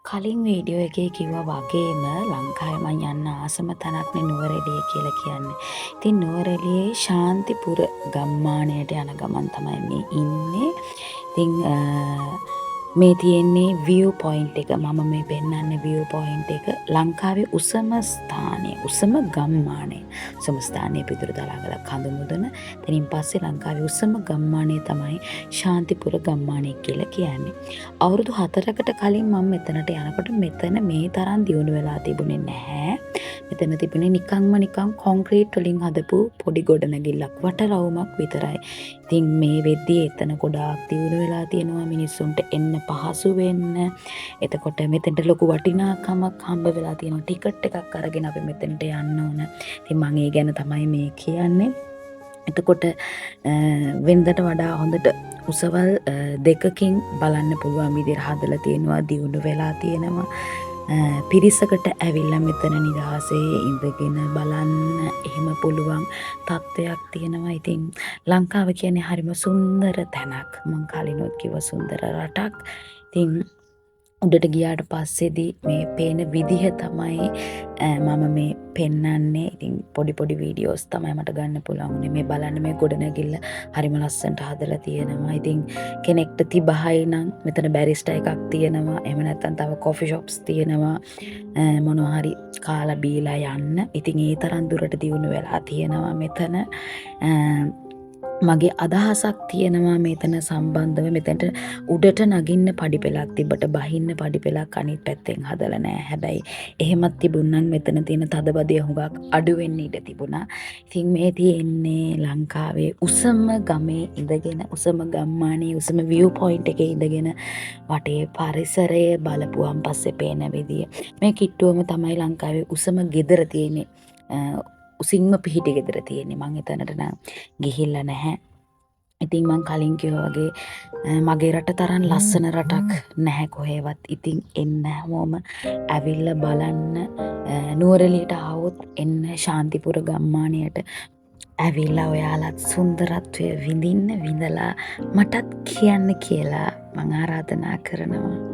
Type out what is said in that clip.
කලින් වීඩියෝ එකේ කිව්වා වගේම ලංකාවේ මං යන්න ආසම තැනක්නේ නුවරඑළිය කියලා කියන්නේ. ඉතින් නුවරඑළියේ ශාන්තිපුර ගම්මානයට යන ගමන් තමයි මේ ඉන්නේ. ඉතින් මේ තියෙන්නේ view point එක. මම මේ පෙන්නන්නේ view point එක ලංකාවේ උසම ස්ථානය, උසම ගම්මානය. උසම ස්ථානයේ පිටුරු දලාගල කඳුමුදුන. එතනින් පස්සේ ලංකාවේ උසම ගම්මානය තමයි ශාන්තිපුර ගම්මානය කියලා කියන්නේ. අවුරුදු 4කට කලින් මම මෙතනට යනකොට මෙතන මේ තරම් දියුණු වෙලා තිබුණේ නැහැ. මෙතන තිබුණේ නිකන් කොන්ක්‍රීට් වලින් හදපු පොඩි ගොඩනැගිල්ලක් වටරවුමක් විතරයි. ඉතින් මේ වෙද්දී එතන ගොඩාක් දියුණු වෙලා තියෙනවා මිනිස්සුන්ට එන්න පහසු වෙන්න. එතකොට මෙතෙන්ට ලොකු වටිනාකමක් හම්බ වෙලා තියෙනවා. ටිකට් එකක් අරගෙන අපි මෙතෙන්ට යන්න ඕන. ඉතින් මම ඒ ගැන තමයි මේ කියන්නේ. එතකොට වෙනදට වඩා හොඳට උසවල් දෙකකින් බලන්න පුළුවන් විදිහට හදලා තියෙනවා, දියුණු වෙලා තියෙනවා. පිරිසකට ඇවිල්ලා මෙතන නිදහසේ ඉඳගෙන බලන්න එහෙම පුළුවන් තත්ත්වයක් තියෙනවා. ඉතින් ලංකාව කියන්නේ හරිම සුන්දර තැනක්. මම කලිනුත් කිව්වා සුන්දර රටක්. ඉතින් උඩට ගියාට පස්සේදී මේ පේන විදිහ තමයි මම මේ පෙන්නන්නේ. ඉතින් පොඩි වීඩියෝස් තමයි මට ගන්න පුළුවන් උනේ. මේ බලන්න මේ ගොඩනැගිල්ල හරිම ලස්සනට හදලා තියෙනවා. ඉතින් කෙනෙක්ට තිබහයි නම් මෙතන බැරිස්ටා එකක් තියෙනවා. එහෙම නැත්නම් තව කොෆි ෂොප්ස් තියෙනවා. මොනවා හරි කාලා බීලා යන්න. ඉතින් ඒ තරම් දුරට දියුණු වෙලා තියෙනවා මෙතන. මගේ අදහසක් තියෙනවා මෙතන සම්බන්ධව. මෙතනට උඩට නගින්න පඩිපෙළක් තිබ්බට බහින්න පඩිපෙළක් අනිත් පැත්තෙන් හදලා නැහැ. හැබැයි එහෙමත් තිබුණනම් මෙතන තියෙන තදබදිය හුඟක් අඩු වෙන්න ඉඩ තිබුණා. ඉතින් මේ තියෙන්නේ ලංකාවේ උසම ගමේ ඉඳගෙන, උසම ගම්මානයේ උසම view point එකේ ඉඳගෙන වටේ පරිසරය බලපුවාන් පස්සේ පේන විදිය. මේ කිට්ටුවම තමයි ලංකාවේ උසම ගෙදර තියෙන්නේ. උසින්ම පිහිටි ගෙදර තියෙන්නේ. මං එතනට නම් ගිහිල්ලා නැහැ. ඉතින් මං කලින් කිව්වා වගේ මගේ රට තරම් ලස්සන රටක් නැහැ කොහෙවත්. ඉතින් එන්න හැමෝම ඇවිල්ලා බලන්න. නුවරඑළියට ආවොත් එන්න ශාන්තිපුර ගම්මානයට ඇවිල්ලා ඔයාලත් සුන්දරත්වය විඳින්න, විඳලා මටත් කියන්න කියලා මං ආරාධනා කරනවා.